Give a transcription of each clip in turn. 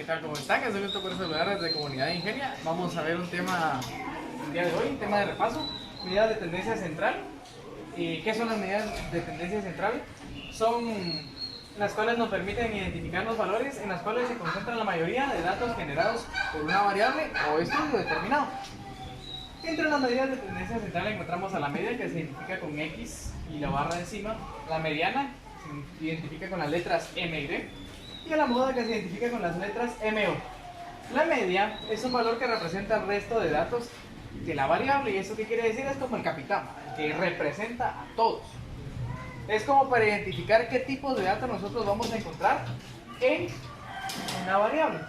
¿Qué tal? ¿Cómo están? Es un gusto por saludar desde Comunidad de Ingenia. Vamos a ver un tema el día de hoy, un tema de repaso, medidas de tendencia central. ¿Qué son las medidas de tendencia central? Son las cuales nos permiten identificar los valores en las cuales se concentran la mayoría de datos generados por una variable o estudio determinado. Entre las medidas de tendencia central encontramos a la media, que se identifica con X y la barra de encima, la mediana se identifica con las letras M y D, y a la moda, que se identifica con las letras MO. La media es un valor que representa el resto de datos de la variable, y eso qué quiere decir, es como el capitán, que representa a todos. Es como para identificar qué tipo de datos nosotros vamos a encontrar en una variable.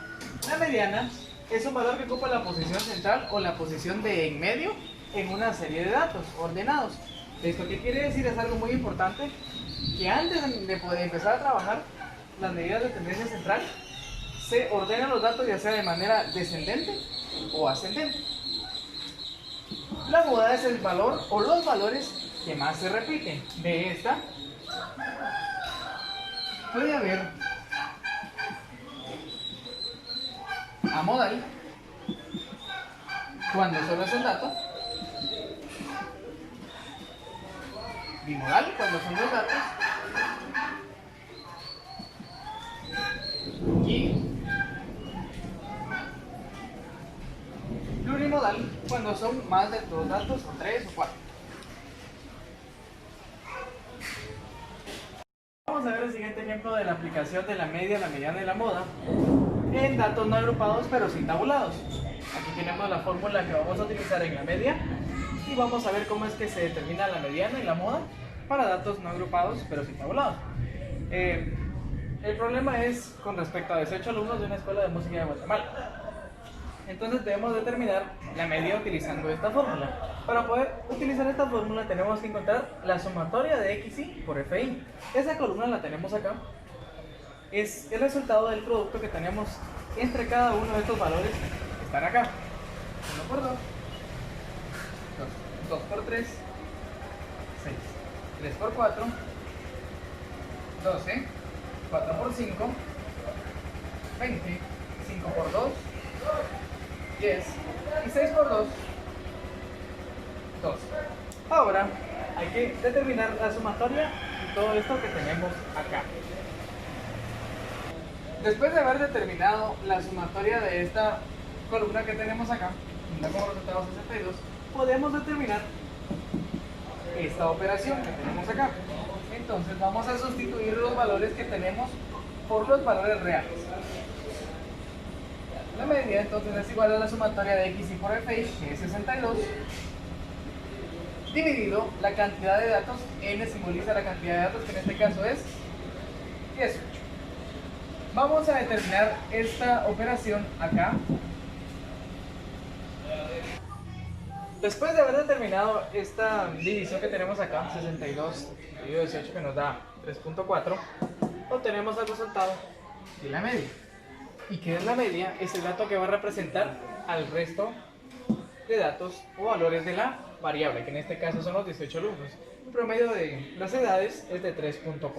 La mediana es un valor que ocupa la posición central o la posición de en medio en una serie de datos ordenados. ¿Esto qué quiere decir? Es algo muy importante, que antes de poder empezar a trabajar las medidas de tendencia central, se ordenan los datos ya sea de manera descendente o ascendente. La moda es el valor o los valores que más se repiten. De esta puede haber amodal, cuando solo es un dato; bimodal, cuando son dos datos; y plurimodal, cuando son más de dos datos, o tres o cuatro. Vamos a ver el siguiente ejemplo de la aplicación de la media, la mediana y la moda en datos no agrupados pero sin tabulados. Aquí tenemos la fórmula que vamos a utilizar en la media, y vamos a ver cómo es que se determina la mediana y la moda para datos no agrupados pero sin tabulados. El problema es con respecto a 18 alumnos de una escuela de música de Guatemala. Entonces debemos determinar la media utilizando esta fórmula. Para poder utilizar esta fórmula tenemos que encontrar la sumatoria de XY por FI. Esa columna la tenemos acá. Es el resultado del producto que tenemos entre cada uno de estos valores que están acá. 1 por 2, 2 por 3, 6, 3 por 4, 12, 4 por 5, 20, 5 por 2, 10, y 6 por 2, 12. Ahora hay que determinar la sumatoria y todo esto que tenemos acá. Después de haber determinado la sumatoria de esta columna que tenemos acá, da como resultado 62, podemos determinar esta operación que tenemos acá. Entonces vamos a sustituir los valores que tenemos por los valores reales. La media entonces es igual a la sumatoria de XY por FI, que es 62, dividido la cantidad de datos. N simboliza la cantidad de datos, que en este caso es 18. Vamos a determinar esta operación acá. Después de haber determinado esta división que tenemos acá, 62 dividido 18, que nos da 3.4, obtenemos el resultado de la media. ¿Y qué es la media? Es el dato que va a representar al resto de datos o valores de la variable, que en este caso son los 18 alumnos. El promedio de las edades es de 3.4.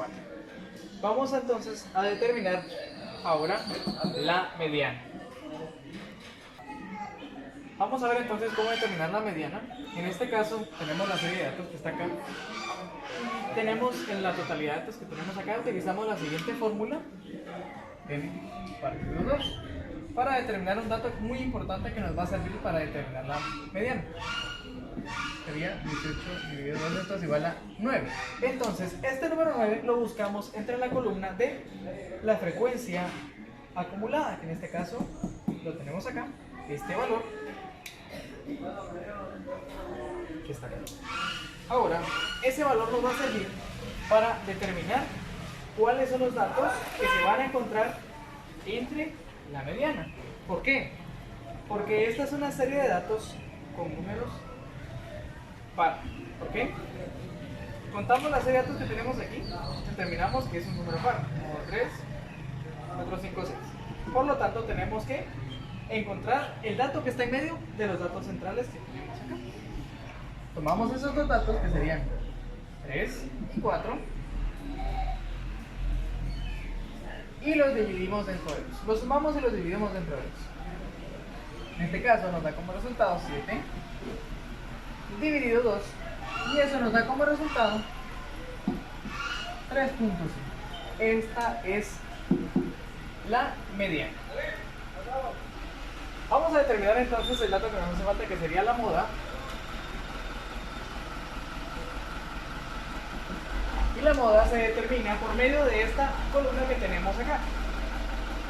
Vamos entonces a determinar ahora la mediana. Vamos a ver entonces cómo determinar la mediana. En este caso tenemos la serie de datos que está acá. Tenemos en la totalidad de datos que tenemos acá, utilizamos la siguiente fórmula, n partido 2, para determinar un dato muy importante que nos va a servir para determinar la mediana. Sería 18 dividido 2, esto es igual a 9. Entonces este número 9 lo buscamos entre la columna de la frecuencia acumulada, que en este caso lo tenemos acá, este valor que está acá. Ahora, ese valor nos va a servir para determinar cuáles son los datos que se van a encontrar entre la mediana. ¿Por qué? Porque esta es una serie de datos con números par. ¿Por qué? Contamos la serie de datos que tenemos aquí, determinamos que es un número par. 1, 3, 4, 5, 6. Por lo tanto, tenemos que encontrar el dato que está en medio de los datos centrales que tenemos acá. Tomamos esos dos datos, que serían 3 y 4, y los dividimos dentro de ellos. Los sumamos y los dividimos dentro de ellos. En este caso nos da como resultado 7 dividido 2 y eso nos da como resultado 3.5. Esta es la mediana. Vamos a determinar entonces el dato que nos hace falta, que sería la moda. Y la moda se determina por medio de esta columna que tenemos acá,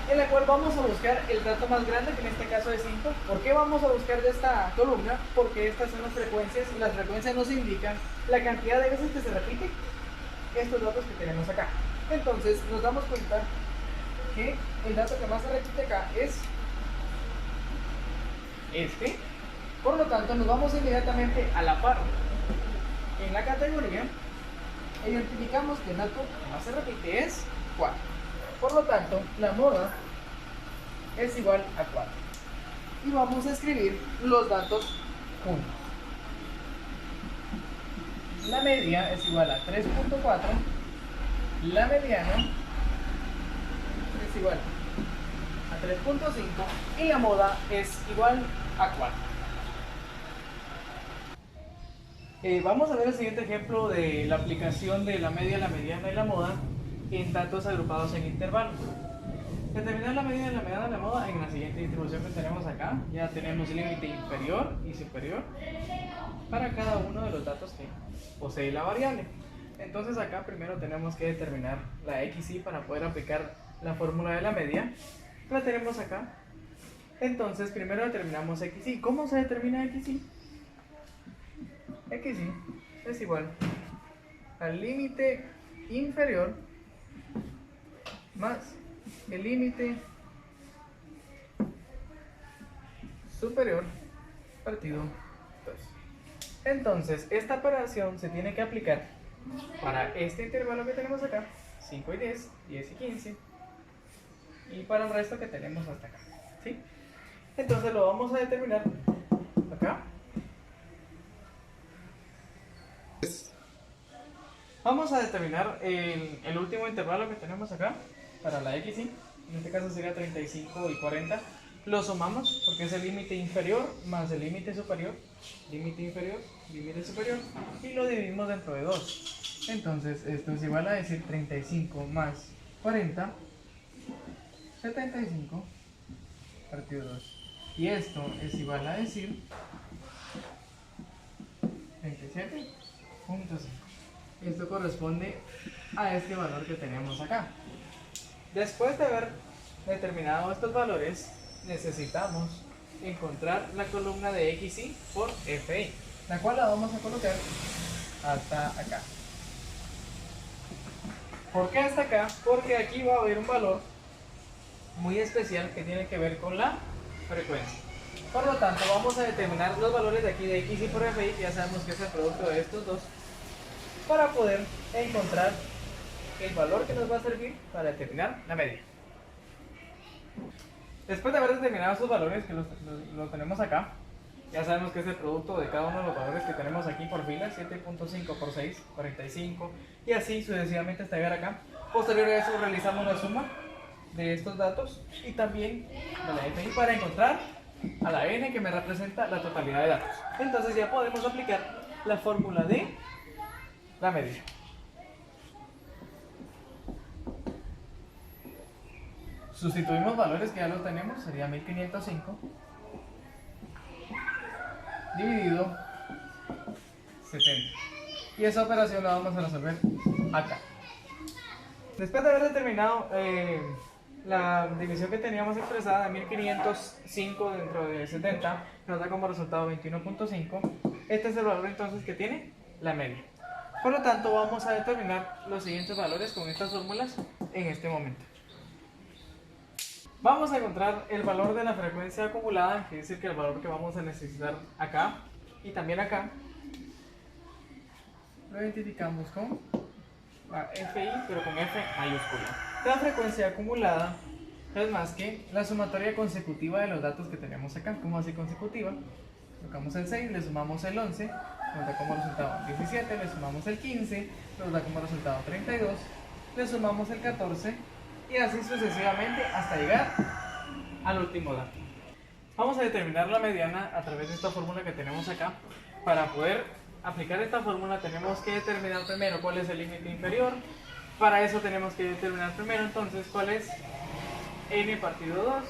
en la cual vamos a buscar el dato más grande, que en este caso es 5. ¿Por qué vamos a buscar de esta columna? Porque estas son las frecuencias, y las frecuencias nos indican la cantidad de veces que se repiten estos datos que tenemos acá. Entonces nos damos cuenta que el dato que más se repite acá es este. Por lo tanto nos vamos inmediatamente a la par en la categoría. Identificamos que el dato que más se repite es 4. Por lo tanto, la moda es igual a 4. Y vamos a escribir los datos juntos. La media es igual a 3.4. La mediana es igual a 3.5. Y la moda es igual a 4. Vamos a ver el siguiente ejemplo de la aplicación de la media, la mediana y la moda en datos agrupados en intervalos. Determinar la media, la mediana y la moda en la siguiente distribución que tenemos acá. Ya tenemos límite inferior y superior para cada uno de los datos que posee la variable. Entonces acá primero tenemos que determinar la XY para poder aplicar la fórmula de la media. La tenemos acá. Entonces primero determinamos XY. ¿Cómo se determina XY? XY es igual al límite inferior más el límite superior partido 2. Entonces esta operación se tiene que aplicar para este intervalo que tenemos acá, 5 y 10, 10 y 15, y para el resto que tenemos hasta acá, ¿sí? Entonces lo vamos a determinar acá. Vamos a determinar el último intervalo que tenemos acá para la XY. En este caso sería 35 y 40. Lo sumamos porque es el límite inferior más el límite superior. Límite inferior, límite superior. Y lo dividimos dentro de 2. Entonces esto es igual a decir 35 más 40. 75 partido 2. Y esto es igual a decir 27.5. Esto corresponde a este valor que tenemos acá. Después de haber determinado estos valores, necesitamos encontrar la columna de XY por FI, la cual la vamos a colocar hasta acá. ¿Por qué hasta acá? Porque aquí va a haber un valor muy especial que tiene que ver con la frecuencia. Por lo tanto, vamos a determinar los valores de aquí de XY por FI, ya sabemos que es el producto de estos dos, para poder encontrar el valor que nos va a servir para determinar la media. Después de haber determinado estos valores, que los tenemos acá, ya sabemos que es el producto de cada uno de los valores que tenemos aquí por fila, 7.5 por 6, 45, y así sucesivamente hasta llegar acá. Posterior a eso realizamos la suma de estos datos y también de la FI para encontrar a la n, que me representa la totalidad de datos. Entonces ya podemos aplicar la fórmula de la media. Sustituimos valores que ya los tenemos, sería 1505 dividido 70. Y esa operación la vamos a resolver acá. Después de haber determinado la división que teníamos expresada de 1505 dentro de 70, nos da como resultado 21.5. Este es el valor entonces que tiene la media. Por lo tanto, vamos a determinar los siguientes valores con estas fórmulas en este momento. Vamos a encontrar el valor de la frecuencia acumulada, que es decir que el valor que vamos a necesitar acá y también acá. Lo identificamos con FI, pero con F mayúscula. La frecuencia acumulada es más que la sumatoria consecutiva de los datos que tenemos acá. ¿Cómo así consecutiva? Tocamos el 6, le sumamos el 11, nos da como resultado 17, le sumamos el 15, nos da como resultado 32, le sumamos el 14, y así sucesivamente hasta llegar al último dato. Vamos a determinar la mediana a través de esta fórmula que tenemos acá. Para poder aplicar esta fórmula tenemos que determinar primero cuál es el límite inferior. Para eso tenemos que determinar primero entonces cuál es n partido 2,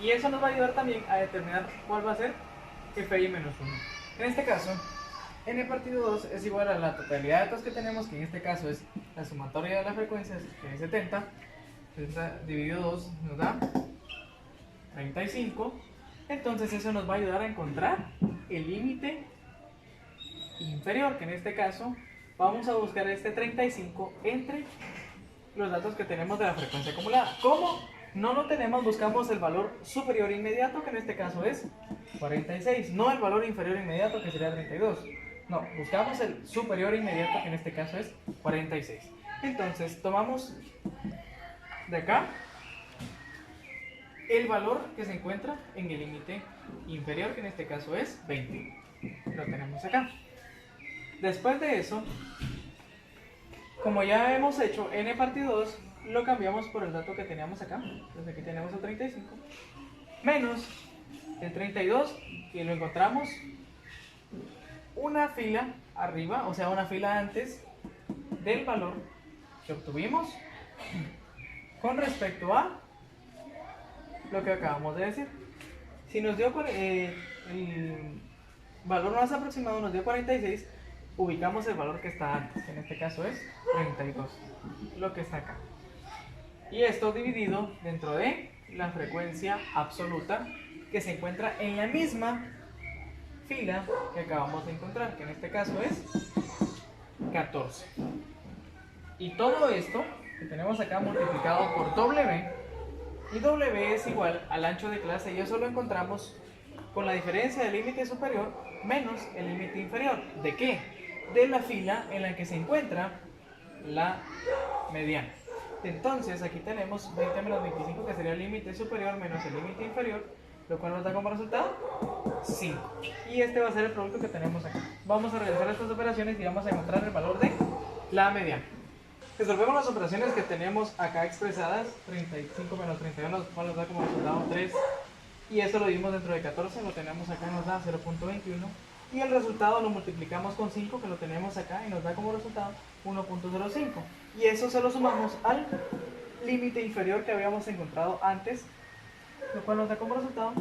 y eso nos va a ayudar también a determinar cuál va a ser fi menos 1. En este caso, n partido 2 es igual a la totalidad de datos que tenemos, que en este caso es la sumatoria de las frecuencias, que es 70. 70 dividido 2 nos da 35. Entonces eso nos va a ayudar a encontrar el límite inferior, que en este caso vamos a buscar este 35 entre los datos que tenemos de la frecuencia acumulada. ¿Cómo no lo tenemos? Buscamos el valor superior inmediato, que en este caso es 46, no el valor inferior inmediato, que sería 32. No, buscamos el superior inmediato, que en este caso es 46. Entonces tomamos de acá el valor que se encuentra en el límite inferior, que en este caso es 20. Lo tenemos acá. Después de eso, como ya hemos hecho n partido 2, lo cambiamos por el dato que teníamos acá. Entonces aquí tenemos el 35 menos el 32, que lo encontramos una fila arriba, o sea, una fila antes del valor que obtuvimos con respecto a lo que acabamos de decir. Si nos dio el valor más aproximado, nos dio 46, ubicamos el valor que está antes, que en este caso es 32, lo que está acá. Y esto dividido dentro de la frecuencia absoluta que se encuentra en la misma fila que acabamos de encontrar, que en este caso es 14. Y todo esto que tenemos acá multiplicado por W, y W es igual al ancho de clase, y eso lo encontramos con la diferencia del límite superior menos el límite inferior. ¿De qué? De la fila en la que se encuentra la mediana. Entonces aquí tenemos 20 menos 25, que sería el límite superior menos el límite inferior, lo cual nos da como resultado 5. Y este va a ser el producto que tenemos acá. Vamos a realizar estas operaciones y vamos a encontrar el valor de la mediana. Resolvemos las operaciones que tenemos acá expresadas. 35 menos 31, lo cual nos da como resultado 3. Y esto lo dividimos dentro de 14, lo tenemos acá, nos da 0.21. Y el resultado lo multiplicamos con 5, que lo tenemos acá, y nos da como resultado 1.05. Y eso se lo sumamos al límite inferior que habíamos encontrado antes, lo cual nos da como resultado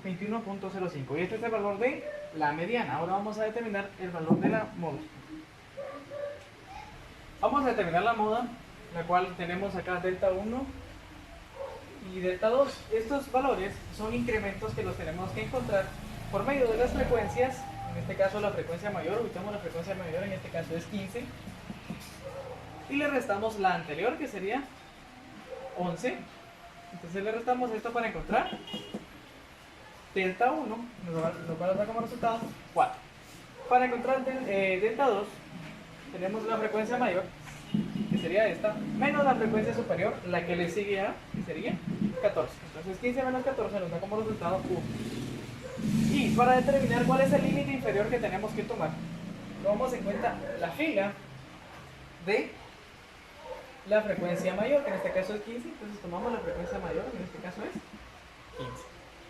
21.05. Y este es el valor de la mediana. Ahora vamos a determinar el valor de la moda. Vamos a determinar la moda, la cual tenemos acá delta 1 y delta 2. Estos valores son incrementos que los tenemos que encontrar por medio de las frecuencias. En este caso la frecuencia mayor, ubicamos la frecuencia mayor, en este caso es 15, y le restamos la anterior, que sería 11. Entonces le restamos esto para encontrar delta 1, lo cual nos da como resultado 4. Para encontrar delta 2 tenemos la frecuencia mayor, que sería esta, menos la frecuencia superior, la que le sigue a, que sería 14. Entonces 15 menos 14 nos da como resultado 1. Y para determinar cuál es el límite inferior que tenemos que tomar, tomamos en cuenta la fila de la frecuencia mayor, que en este caso es 15. Entonces tomamos la frecuencia mayor, que en este caso es 15.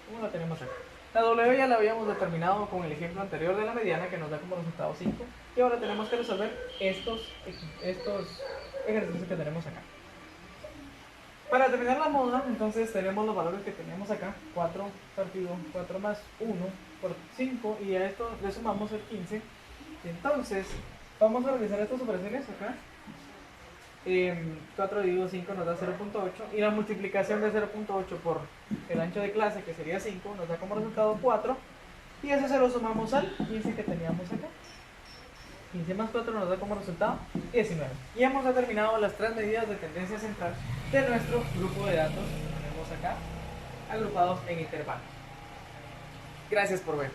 ¿Cómo la tenemos acá? La W ya la habíamos determinado con el ejemplo anterior de la mediana, que nos da como resultado 5. Y ahora tenemos que resolver estos ejercicios que tenemos acá. Para determinar la moda, entonces tenemos los valores que tenemos acá. 4 partido 4 más 1 por 5, y a esto le sumamos el 15. Entonces vamos a realizar estas operaciones acá. 4 dividido 5 nos da 0.8, y la multiplicación de 0.8 por el ancho de clase, que sería 5, nos da como resultado 4, y eso se lo sumamos al 15 que teníamos acá. 15 más 4 nos da como resultado 19. Y hemos determinado las 3 medidas de tendencia central de nuestro grupo de datos que tenemos acá, agrupados en intervalos. Gracias por ver.